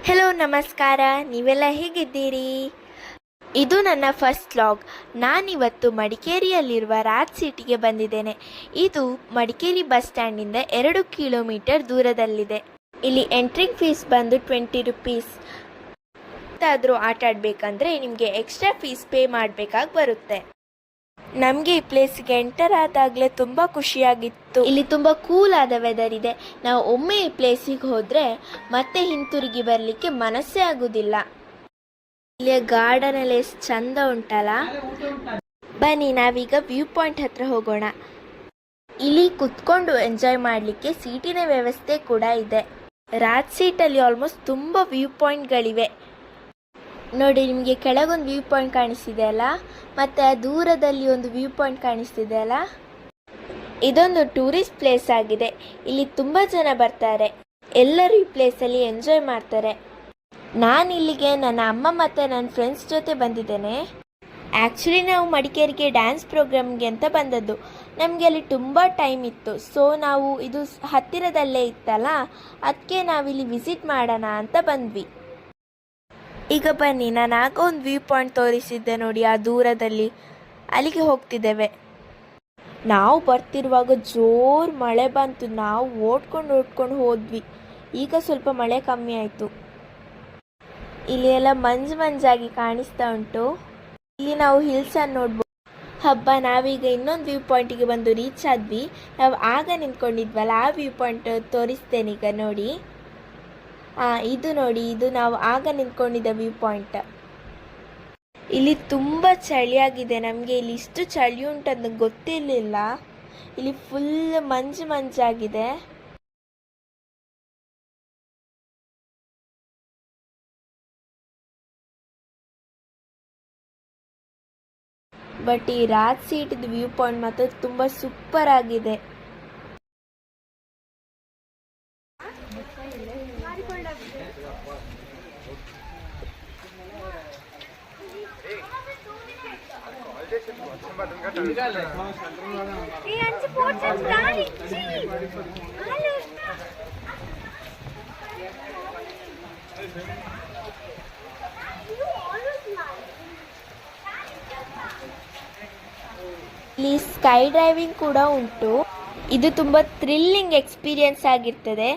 Hello ನಮಸ್ಕಾರ, ನೀವೆಲ್ಲ ಹೇಗಿದ್ದೀರಿ? ಇದು ನನ್ನ ಫಸ್ಟ್ ವ್ಲಾಗ್. ನಾನಿವತ್ತು ಮಡಿಕೇರಿಯಲ್ಲಿರುವ ರಾಜ್ ಸಿಟಿಗೆ ಬಂದಿದ್ದೇನೆ. ಇದು ಮಡಿಕೇರಿ ಬಸ್ ಸ್ಟ್ಯಾಂಡಿಂದ 2 ಕಿಲೋಮೀಟರ್ ದೂರದಲ್ಲಿದೆ. ಇಲ್ಲಿ ಎಂಟ್ರಿಂಗ್ ಫೀಸ್ ಬಂದು 20 ರುಪೀಸ್. ಆದರೂ ಆಟ ಆಡಬೇಕಂದ್ರೆ ನಿಮಗೆ ಎಕ್ಸ್ಟ್ರಾ ಫೀಸ್ ಪೇ ಮಾಡಬೇಕಾಗಿ ಬರುತ್ತೆ. ನಮಗೆ ಈ ಪ್ಲೇಸ್ಗೆ ಎಂಟರ್ ಆದಾಗಲೇ ತುಂಬ ಖುಷಿಯಾಗಿತ್ತು. ಇಲ್ಲಿ ತುಂಬ ಕೂಲ್ ಆದ ವೆದರ್ ಇದೆ. ನಾವು ಒಮ್ಮೆ ಈ ಪ್ಲೇಸಿಗೆ ಹೋದರೆ ಮತ್ತೆ ಹಿಂತಿರುಗಿ ಬರಲಿಕ್ಕೆ ಮನಸ್ಸೇ ಆಗೋದಿಲ್ಲ. ಇಲ್ಲಿಯ ಗಾರ್ಡನ್ ಎಲ್ಲ ಎಷ್ಟು ಚಂದ ಉಂಟಲ್ಲ. ಬನ್ನಿ ನಾವೀಗ ವ್ಯೂ ಪಾಯಿಂಟ್ ಹತ್ರ ಹೋಗೋಣ. ಇಲ್ಲಿ ಕುತ್ಕೊಂಡು ಎಂಜಾಯ್ ಮಾಡಲಿಕ್ಕೆ ಸೀಟಿನ ವ್ಯವಸ್ಥೆ ಕೂಡ ಇದೆ. ರಾಜ್ ಸೀಟಲ್ಲಿ ಆಲ್ಮೋಸ್ಟ್ ತುಂಬ ವ್ಯೂ ಪಾಯಿಂಟ್ಗಳಿವೆ. ನೋಡಿ, ನಿಮಗೆ ಕೆಳಗೊಂದು ವ್ಯೂ ಪಾಯಿಂಟ್ ಕಾಣಿಸ್ತಿದೆ ಅಲ್ಲ, ಮತ್ತು ಆ ದೂರದಲ್ಲಿ ಒಂದು ವ್ಯೂ ಪಾಯಿಂಟ್ ಕಾಣಿಸ್ತಿದೆ ಅಲ್ಲ, ಇದೊಂದು ಟೂರಿಸ್ಟ್ ಪ್ಲೇಸ್ ಆಗಿದೆ. ಇಲ್ಲಿ ತುಂಬ ಜನ ಬರ್ತಾರೆ. ಎಲ್ಲರೂ ಈ ಪ್ಲೇಸಲ್ಲಿ ಎಂಜಾಯ್ ಮಾಡ್ತಾರೆ. ನಾನು ಇಲ್ಲಿಗೆ ನನ್ನ ಅಮ್ಮ ಮತ್ತು ನನ್ನ ಫ್ರೆಂಡ್ಸ್ ಜೊತೆ ಬಂದಿದ್ದೇನೆ. ಆ್ಯಕ್ಚುಲಿ ನಾವು ಮಡಿಕೇರಿಗೆ ಡ್ಯಾನ್ಸ್ ಪ್ರೋಗ್ರಾಮ್ಗೆ ಅಂತ ಬಂದದ್ದು. ನಮಗೆ ಅಲ್ಲಿ ತುಂಬ ಟೈಮ್ ಇತ್ತು. ಸೊ ನಾವು ಇದು ಹತ್ತಿರದಲ್ಲೇ ಇತ್ತಲ್ಲ, ಅದಕ್ಕೆ ನಾವಿಲ್ಲಿ ವಿಸಿಟ್ ಮಾಡೋಣ ಅಂತ ಬಂದ್ವಿ. ಈಗ ಬನ್ನಿ, ನಾನು ಆಗ ಒಂದು ವ್ಯೂ ಪಾಯಿಂಟ್ ತೋರಿಸಿದ್ದೆ ನೋಡಿ, ಆ ದೂರದಲ್ಲಿ, ಅಲ್ಲಿಗೆ ಹೋಗ್ತಿದ್ದೇವೆ. ನಾವು ಬರ್ತಿರುವಾಗ ಜೋರು ಮಳೆ ಬಂತು. ನಾವು ಓಡ್ಕೊಂಡು ಹೋದ್ವಿ. ಈಗ ಸ್ವಲ್ಪ ಮಳೆ ಕಮ್ಮಿ ಆಯಿತು. ಇಲ್ಲಿ ಎಲ್ಲ ಮಂಜಾಗಿ ಕಾಣಿಸ್ತಾ ಉಂಟು. ಇಲ್ಲಿ ನಾವು ಹಿಲ್ಸನ್ನು ನೋಡ್ಬೋದು. ಹಬ್ಬ, ನಾವೀಗ ಇನ್ನೊಂದು ವ್ಯೂ ಪಾಯಿಂಟಿಗೆ ಬಂದು ರೀಚ್ ಆದ್ವಿ. ನಾವು ಆಗ ನಿಂತ್ಕೊಂಡಿದ್ವಲ್ಲ, ಆ ವ್ಯೂ ಪಾಯಿಂಟ್ ತೋರಿಸ್ತೇನೆ ಈಗ ನೋಡಿ. ಇದು ನೋಡಿ, ಇದು ನಾವು ಆಗ ನಿಂತ್ಕೊಂಡಿದ್ದ ವ್ಯೂ ಪಾಯಿಂಟ್. ಇಲ್ಲಿ ತುಂಬ ಚಳಿಯಾಗಿದೆ. ನಮಗೆ ಇಲ್ಲಿ ಇಷ್ಟು ಚಳಿ ಉಂಟಂತ ಗೊತ್ತಿರಲಿಲ್ಲ. ಇಲ್ಲಿ ಫುಲ್ ಮಂಜಾಗಿದೆ. ಬಟ್ ಈ ರಾಜ್ ಸೀಟಿದ ವ್ಯೂ ಪಾಯಿಂಟ್ ಮಾತ್ರ ತುಂಬ ಸೂಪರ್ ಆಗಿದೆ. ಇಲ್ಲಿ ಸ್ಕೈ ಡ್ರೈವಿಂಗ್ ಕೂಡ ಉಂಟು. ಇದು ತುಂಬ ಥ್ರಿಲ್ಲಿಂಗ್ ಎಕ್ಸ್ಪೀರಿಯನ್ಸ್ ಆಗಿರ್ತದೆ.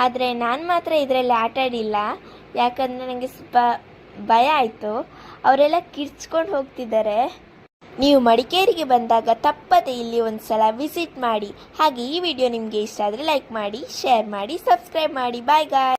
ಆದರೆ ನಾನು ಮಾತ್ರ ಇದರಲ್ಲಿ ಆಟ ಆಡಿಲ್ಲ, ಯಾಕಂದರೆ ನನಗೆ ಸ್ವಲ್ಪ ಭಯ ಆಯಿತು. ಅವರೆಲ್ಲ ಕಿರ್ಚ್ಕೊಂಡು ಹೋಗ್ತಿದ್ದಾರೆ. ನೀವು ಮಡಿಕೇರಿಗೆ ಬಂದಾಗ ತಪ್ಪದೆ ಇಲ್ಲಿ ಒಂದು ಸಲ ವಿಸಿಟ್ ಮಾಡಿ. ಹಾಗೆ ಈ ವಿಡಿಯೋ ನಿಮಗೆ ಇಷ್ಟ ಆದರೆ ಲೈಕ್ ಮಾಡಿ, ಶೇರ್ ಮಾಡಿ, ಸಬ್ಸ್ಕ್ರೈಬ್ ಮಾಡಿ. ಬಾಯ್ ಗಾಯ್.